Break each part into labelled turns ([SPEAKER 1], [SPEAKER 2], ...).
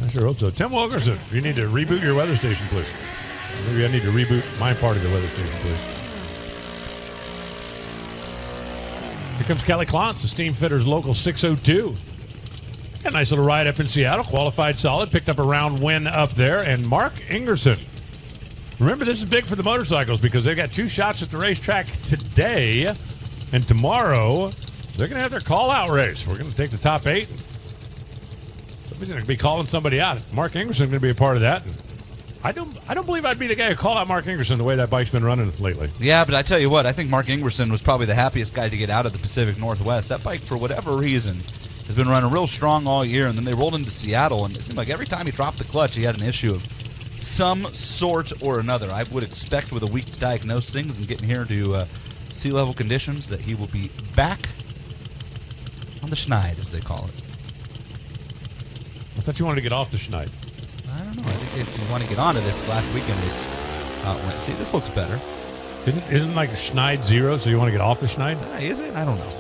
[SPEAKER 1] I sure hope so. Tim Wilkerson, you need to reboot your weather station, please. Maybe I need to reboot my part of the weather station, please. Here comes Kelly Clontz, the Steam Fitters Local 602. A nice little ride up in Seattle. Qualified solid. Picked up a round win up there. And Marc Ingwersen. Remember, this is big for the motorcycles because they've got 2 shots at the racetrack today. And tomorrow, they're going to have their call-out race. We're going to take the top 8. Somebody's going to be calling somebody out. Marc Ingwersen is going to be a part of that. I don't believe I'd be the guy who call out Marc Ingwersen the way that bike's been running lately.
[SPEAKER 2] Yeah, but I tell you what, I think Marc Ingwersen was probably the happiest guy to get out of the Pacific Northwest. That bike, for whatever reason, has been running real strong all year, and then they rolled into Seattle, and it seemed like every time he dropped the clutch, he had an issue of some sort or another. I would expect with a week to diagnose things and getting here to sea level conditions that he will be back on the Schneid, as they call it.
[SPEAKER 1] I thought you wanted to get off the Schneid.
[SPEAKER 2] I don't know. I think if you want to get on it, if last weekend was went. See, this looks better.
[SPEAKER 1] Isn't like a Schneid 0, so you want to get off the Schneid?
[SPEAKER 2] Is it? I don't know.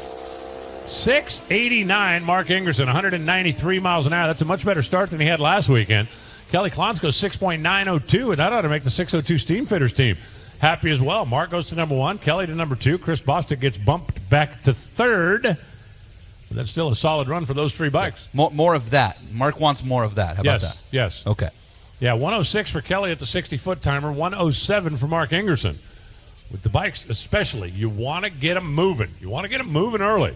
[SPEAKER 1] 689, Marc Ingwersen, 193 miles an hour. That's a much better start than he had last weekend. Kelly Clontz goes 6.902, and that ought to make the 602 Steam Fitters team happy as well. Mark goes to number 1, Kelly to number 2. Chris Bostic gets bumped back to 3rd. But that's still a solid run for those 3 bikes.
[SPEAKER 2] More of that. Mark wants more of that. How about that?
[SPEAKER 1] Yes.
[SPEAKER 2] Okay.
[SPEAKER 1] Yeah, 106 for Kelly at the 60-foot timer, 107 for Marc Ingwersen. With the bikes especially, you want to get them moving. You want to get them moving early.